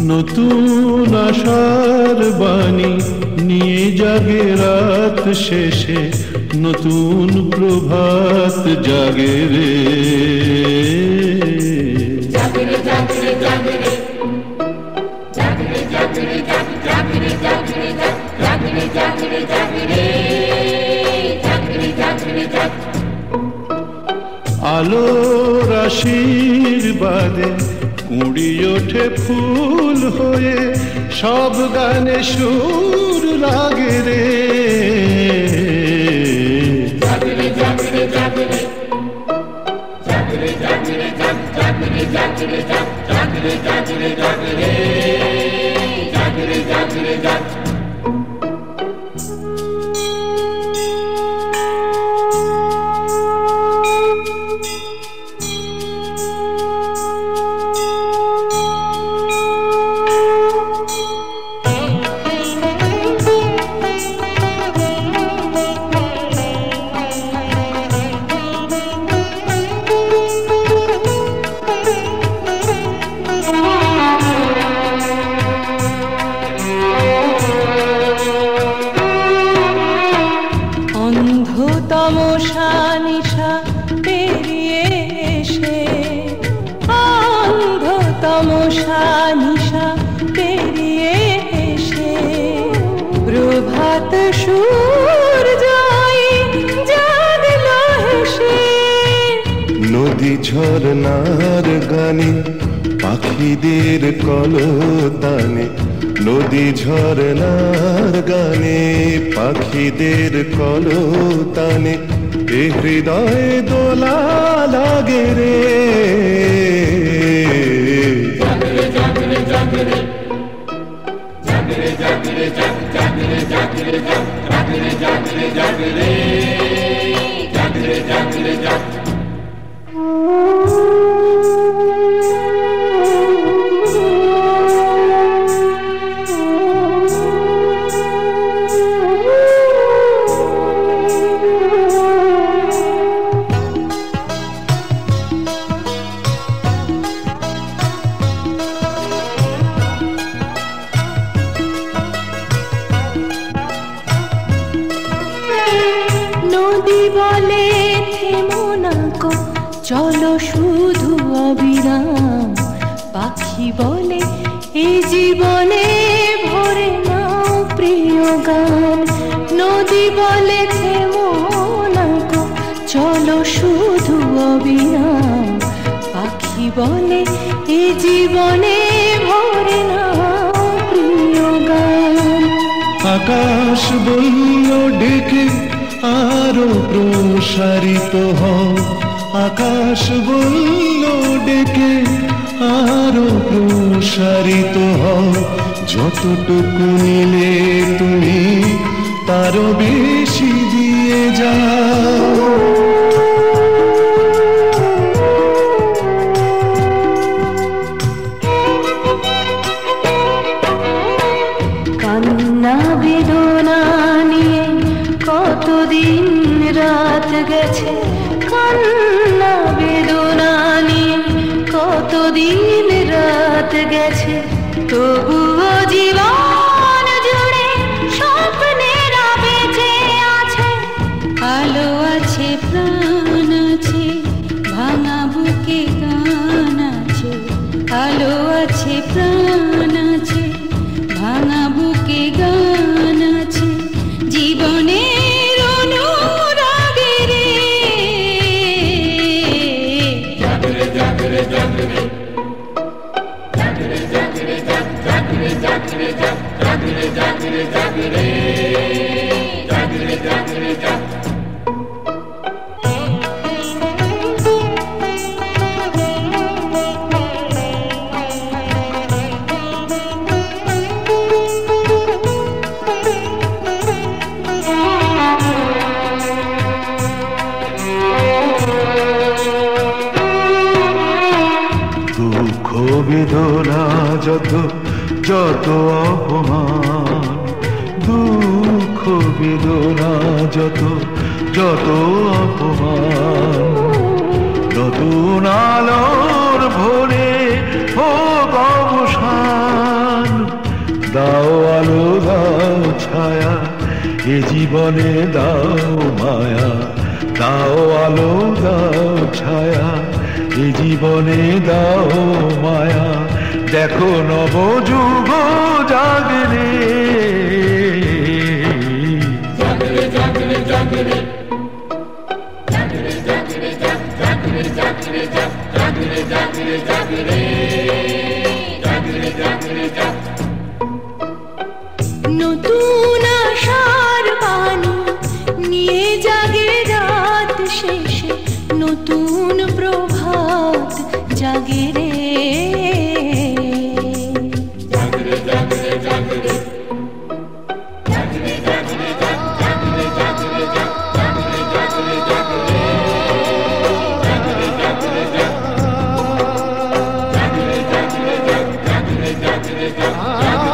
নতুন আশার বাণী নিয়ে জাগে রাত শেষে, নতুন প্রভাত জাগে রে। আলোর আশীর্বাদে কুঁড়ি ওঠে ফুল হয়ে, সব গানে সুর লাগে রে। তমসা নিশা পেরিয়ে এসে, অন্ধ তমসা নিশা পেরিয়ে এসে, প্রভাত সূর্যই জাগল হেসে। নদী ঝরনার গানে পাখিদের কলতানে, নদী ঝরনার গানে পাখিদের কলতানে, এ হৃদয় দোলা লাগে রে। নদী বলে থেমো না গো, চলো শুধু অবিরাম। পাখি বলে এই জীবনে ভরে নাও প্রিয় গান। নদী বলে থেমো না গো, চলো শুধু অবিরাম। পাখি বলে এই জীবনে ভরে নাও প্রিয় গান। আকাশ বলল ডেকে আরো প্রসারিত হও, আকাশ বলল ডেকে আরো প্রসারিত হও। যতটুকু নিলে তুমি তারও বেশি দিয়ে যাও। কান্না বেদনা নিয়ে কতদিন রাত গেছে, কান্না বেদনা নিয়ে কতদিন রাত গেছে। তবুও জীবন জুড়ে স্বপ্নেরা বেঁচে আছে। আলো আছে, প্রাণ আছে, ভাঙা বুকে গান আছে। আলো আছে, প্রাণ আছে, ভাঙা বুকে গান আছে। জীবনের অনুরাগে রে। জাগরে জাগরে জাগরে জাগরে জাগরে জাগরে জাগরে জাগরে জাগরে জাগরে জাগরে জাগরে জাগরে। দুঃখ বেদনা যত যত অপমান, দুঃখ বেদনা যত যত অপমান, নতুন আলোর ভোরে হোক অবসান। দাও আলো দাও ছায়া এ জীবনে দাও মায়া, দাও আলো দাও ছায়া এ জীবনে দাও মায়া। দেখো নব যুগ জাগরে, জাগরে জাগরে জাগরে জাগরে জাগরে জাগরে জাগরে জাগরে জাগরে জাগরে জাগরে জাগরে জাগরে। নতুন আশার বাণী নিয়ে জাগে রাত শেষে, নতুন প্রভাত জাগে রে। জাগরে জাগরে জাগরে জাগরে জাগরে জাগরে জাগরে জাগরে জাগরে জাগরে জাগরে জাগরে জাগরে জাগরে জাগরে জাগরে জাগরে